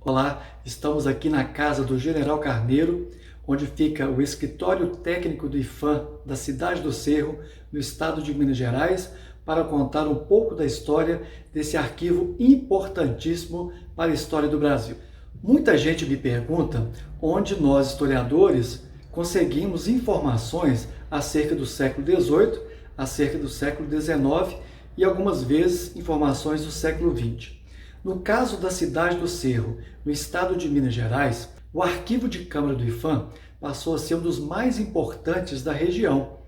Olá, estamos aqui na casa do General Carneiro, onde fica o escritório técnico do IPHAN da cidade do Cerro, no estado de Minas Gerais, para contar um pouco da história desse arquivo importantíssimo para a história do Brasil. Muita gente me pergunta onde nós, historiadores, conseguimos informações acerca do século XVIII, acerca do século XIX e algumas vezes informações do século XX. No caso da cidade do Cerro, no estado de Minas Gerais, o arquivo de Câmara do IPHAN passou a ser um dos mais importantes da região,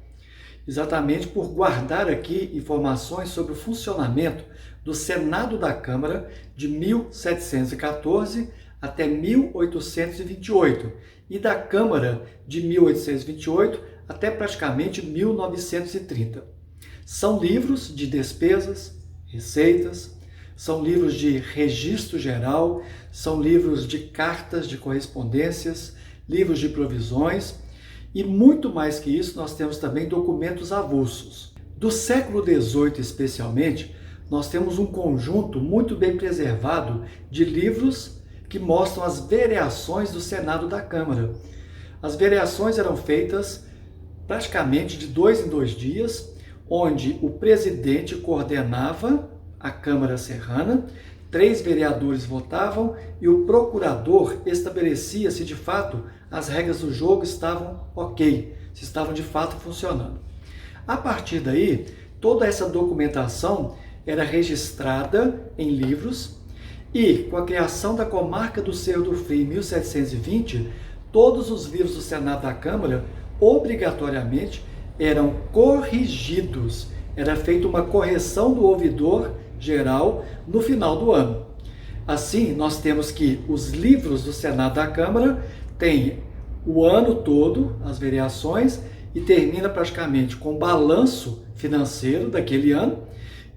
exatamente por guardar aqui informações sobre o funcionamento do Senado da Câmara de 1714 até 1828 e da Câmara de 1828 até praticamente 1930. São livros de despesas, receitas, são livros de registro geral, são livros de cartas de correspondências, livros de provisões e muito mais que isso, nós temos também documentos avulsos. Do século XVIII especialmente, nós temos um conjunto muito bem preservado de livros que mostram as vereações do Senado da Câmara. As vereações eram feitas praticamente de 2 em 2 dias, onde o presidente coordenava a Câmara Serrana, 3 vereadores votavam e o procurador estabelecia se de fato as regras do jogo estavam ok, se estavam de fato funcionando. A partir daí, toda essa documentação era registrada em livros e, com a criação da comarca do Cerro do Frio em 1720, todos os livros do Senado da Câmara, obrigatoriamente, eram corrigidos. Era feita uma correção do ouvidor geral no final do ano. Assim, nós temos que os livros do Senado da Câmara têm o ano todo, as vereações, e termina praticamente com o balanço financeiro daquele ano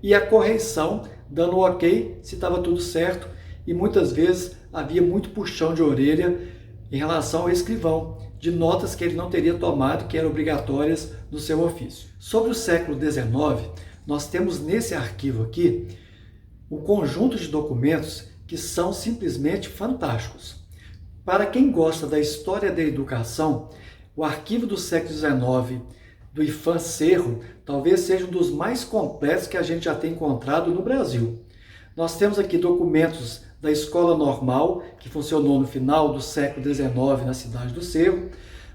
e a correção, dando ok se estava tudo certo, e muitas vezes havia muito puxão de orelha em relação ao escrivão, de notas que ele não teria tomado, que eram obrigatórias no seu ofício. Sobre o século XIX, nós temos nesse arquivo aqui um conjunto de documentos que são simplesmente fantásticos. Para quem gosta da história da educação, o arquivo do século XIX do IPHAN Cerro talvez seja um dos mais completos que a gente já tem encontrado no Brasil. Nós temos aqui documentos da Escola Normal, que funcionou no final do século XIX na cidade do Cerro.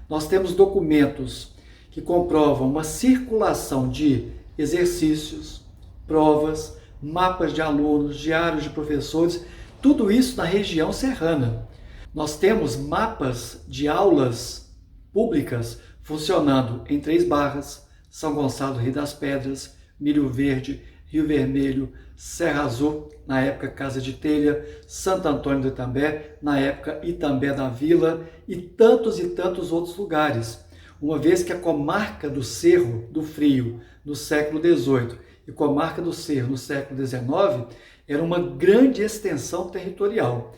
Nós temos documentos que comprovam uma circulação de exercícios, provas, mapas de alunos, diários de professores, tudo isso na região serrana. Nós temos mapas de aulas públicas funcionando em Três Barras, São Gonçalo do Rio das Pedras, Milho Verde, Rio Vermelho, Serra Azul, na época Casa de Telha, Santo Antônio do Itambé, na época Itambé da Vila e tantos outros lugares. Uma vez que a comarca do Cerro do Frio, no século XVIII, e comarca do Cerro, no século XIX, era uma grande extensão territorial.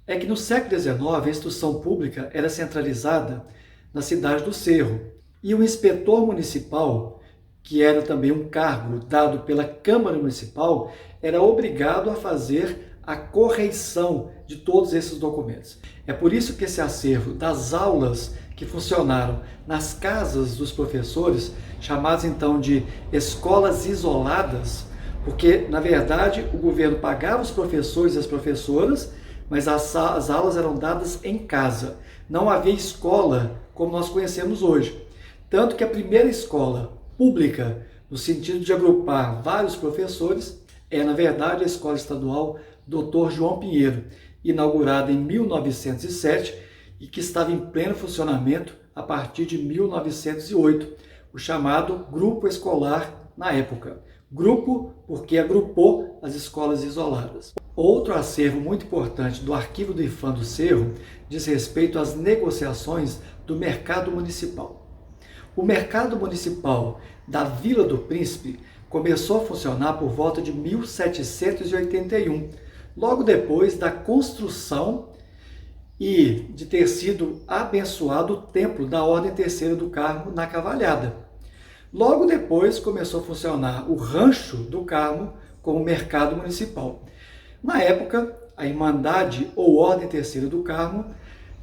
É que no século XIX, a instrução pública era centralizada na cidade do Cerro, e o inspetor municipal, que era também um cargo dado pela Câmara Municipal, era obrigado a fazer a correição de todos esses documentos. É por isso que esse acervo das aulas que funcionaram nas casas dos professores, chamadas então de escolas isoladas, porque, na verdade, o governo pagava os professores e as professoras, mas as aulas eram dadas em casa. Não havia escola como nós conhecemos hoje. Tanto que a primeira escola pública, no sentido de agrupar vários professores, é, na verdade, a Escola Estadual Dr. João Pinheiro, inaugurada em 1907 e que estava em pleno funcionamento a partir de 1908, o chamado Grupo Escolar na época. Grupo porque agrupou as escolas isoladas. Outro acervo muito importante do arquivo do IPHAN do Cerro diz respeito às negociações do mercado municipal. O mercado municipal da Vila do Príncipe começou a funcionar por volta de 1781, logo depois da construção e de ter sido abençoado o templo da Ordem Terceira do Carmo na Cavalhada. Logo depois começou a funcionar o Rancho do Carmo como mercado municipal. Na época, a Irmandade ou Ordem Terceira do Carmo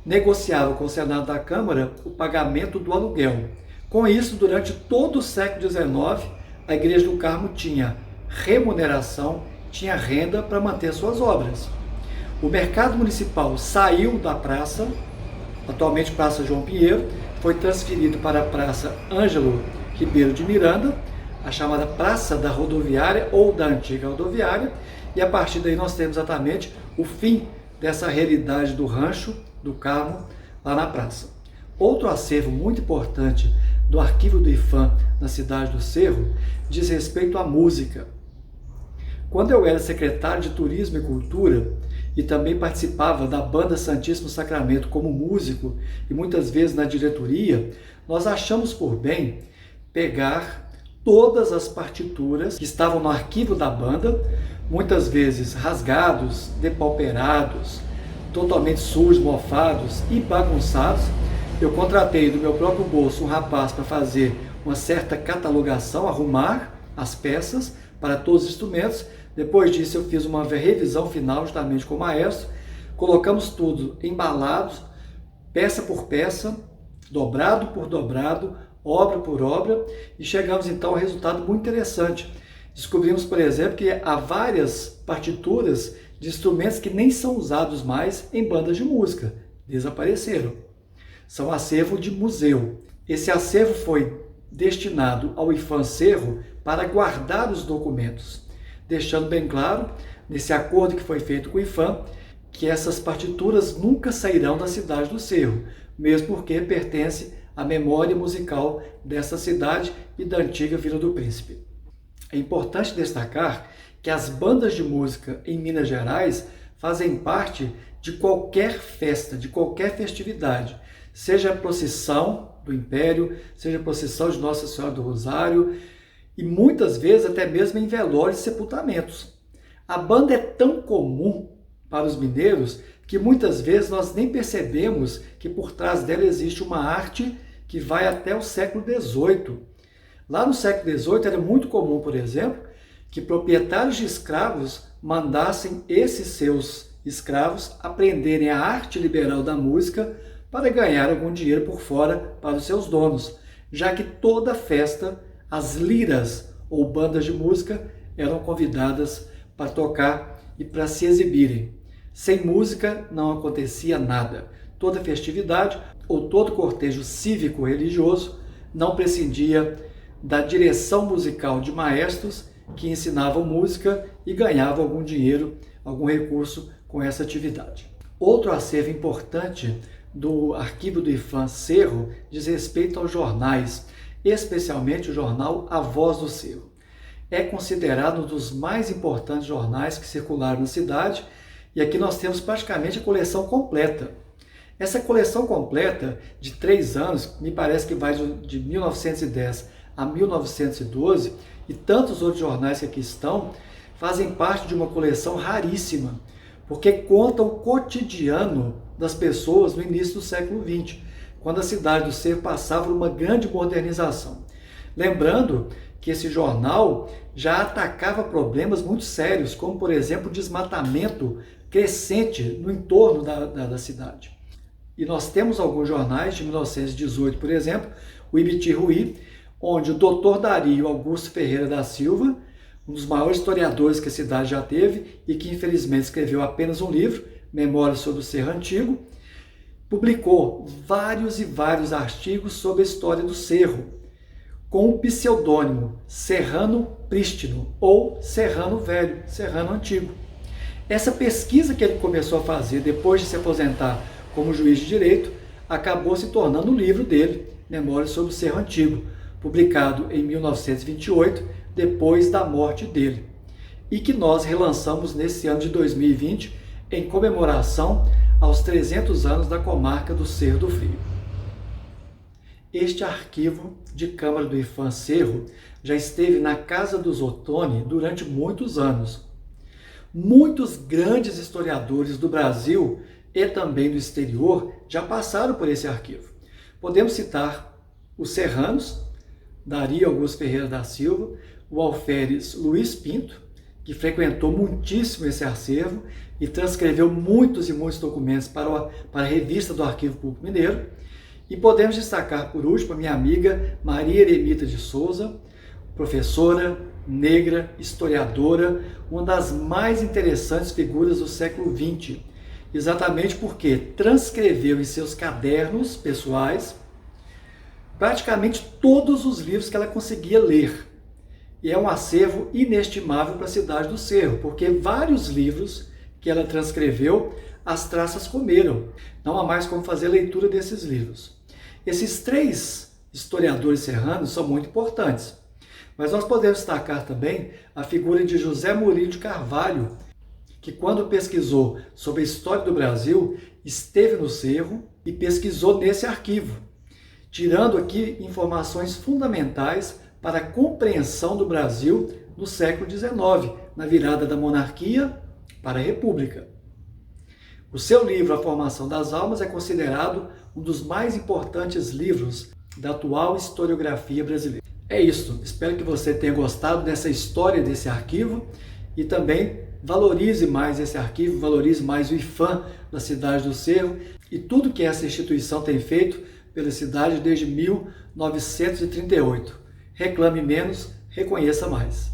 negociava com o Senado da Câmara o pagamento do aluguel. Com isso, durante todo o século XIX, a Igreja do Carmo tinha remuneração, tinha renda para manter suas obras. O mercado municipal saiu da praça, atualmente Praça João Pinheiro, foi transferido para a Praça Ângelo Ribeiro de Miranda, a chamada Praça da Rodoviária ou da antiga rodoviária, e a partir daí nós temos exatamente o fim dessa realidade do rancho do Carmo lá na praça. Outro acervo muito importante do arquivo do IPHAN na cidade do Cerro diz respeito à música. Quando eu era secretário de Turismo e Cultura e também participava da Banda Santíssimo Sacramento como músico e muitas vezes na diretoria, nós achamos por bem pegar todas as partituras que estavam no arquivo da banda, muitas vezes rasgados, depauperados, totalmente sujos, mofados e bagunçados. Eu contratei do meu próprio bolso um rapaz para fazer uma certa catalogação, arrumar as peças para todos os instrumentos. Depois disso eu fiz uma revisão final justamente com o maestro, colocamos tudo embalado, peça por peça, dobrado por dobrado, obra por obra, e chegamos então a um resultado muito interessante. Descobrimos, por exemplo, que há várias partituras de instrumentos que nem são usados mais em bandas de música, desapareceram. São acervo de museu. Esse acervo foi destinado ao IPHAN Cerro para guardar os documentos, deixando bem claro, nesse acordo que foi feito com o IPHAN, que essas partituras nunca sairão da cidade do Cerro, mesmo porque pertence à memória musical dessa cidade e da antiga Vila do Príncipe. É importante destacar que as bandas de música em Minas Gerais fazem parte de qualquer festa, de qualquer festividade, seja a procissão do Império, seja a procissão de Nossa Senhora do Rosário, e muitas vezes até mesmo em velórios e sepultamentos. A banda é tão comum para os mineiros que muitas vezes nós nem percebemos que por trás dela existe uma arte que vai até o século XVIII. Lá no século XVIII era muito comum, por exemplo, que proprietários de escravos mandassem esses seus escravos aprenderem a arte liberal da música para ganhar algum dinheiro por fora para os seus donos, já que toda festa, as liras ou bandas de música eram convidadas para tocar e para se exibirem. Sem música não acontecia nada. Toda festividade ou todo cortejo cívico-religioso não prescindia da direção musical de maestros que ensinavam música e ganhavam algum dinheiro, algum recurso com essa atividade. Outro acervo importante do arquivo do IPHAN Cerro diz respeito aos jornais, especialmente o jornal A Voz do Cerro. É considerado um dos mais importantes jornais que circularam na cidade, e aqui nós temos praticamente a coleção completa. Essa coleção completa de 3 anos, me parece que vai de 1910 a 1912, e tantos outros jornais que aqui estão, fazem parte de uma coleção raríssima, porque conta o cotidiano das pessoas no início do século XX, quando a cidade do Cerro passava por uma grande modernização. Lembrando que esse jornal já atacava problemas muito sérios, como, por exemplo, o desmatamento crescente no entorno da cidade. E nós temos alguns jornais de 1918, por exemplo, o Ibiti-Ruí, onde o Dr. Dario Augusto Ferreira da Silva, um dos maiores historiadores que a cidade já teve e que infelizmente escreveu apenas um livro, Memórias sobre o Cerro Antigo, publicou vários e vários artigos sobre a história do Cerro, com o pseudônimo Serrano Prístino ou Serrano Velho, Serrano Antigo. Essa pesquisa que ele começou a fazer depois de se aposentar como juiz de direito acabou se tornando o livro dele, Memórias sobre o Cerro Antigo, publicado em 1928, depois da morte dele, e que nós relançamos nesse ano de 2020 em comemoração aos 300 anos da comarca do Cerro do Frio. Este arquivo de Câmara do IPHAN Cerro já esteve na Casa dos Ottoni durante muitos anos. Muitos grandes historiadores do Brasil e também do exterior já passaram por esse arquivo. Podemos citar os serranos, Dario Augusto Ferreira da Silva, o alferes Luiz Pinto, que frequentou muitíssimo esse acervo e transcreveu muitos e muitos documentos para a revista do Arquivo Público Mineiro. E podemos destacar, por último, a minha amiga Maria Eremita de Souza, professora, negra, historiadora, uma das mais interessantes figuras do século XX, exatamente porque transcreveu em seus cadernos pessoais praticamente todos os livros que ela conseguia ler. E é um acervo inestimável para a cidade do Cerro, porque vários livros que ela transcreveu, as traças comeram. Não há mais como fazer leitura desses livros. Esses 3 historiadores serranos são muito importantes, mas nós podemos destacar também a figura de José Murilo de Carvalho, que quando pesquisou sobre a história do Brasil, esteve no Cerro e pesquisou nesse arquivo, tirando aqui informações fundamentais para a compreensão do Brasil no século XIX, na virada da monarquia para a república. O seu livro, A Formação das Almas, é considerado um dos mais importantes livros da atual historiografia brasileira. É isso, espero que você tenha gostado dessa história desse arquivo e também valorize mais esse arquivo, valorize mais o IPHAN da cidade do Cerro e tudo que essa instituição tem feito pela cidade desde 1938. Reclame menos, reconheça mais.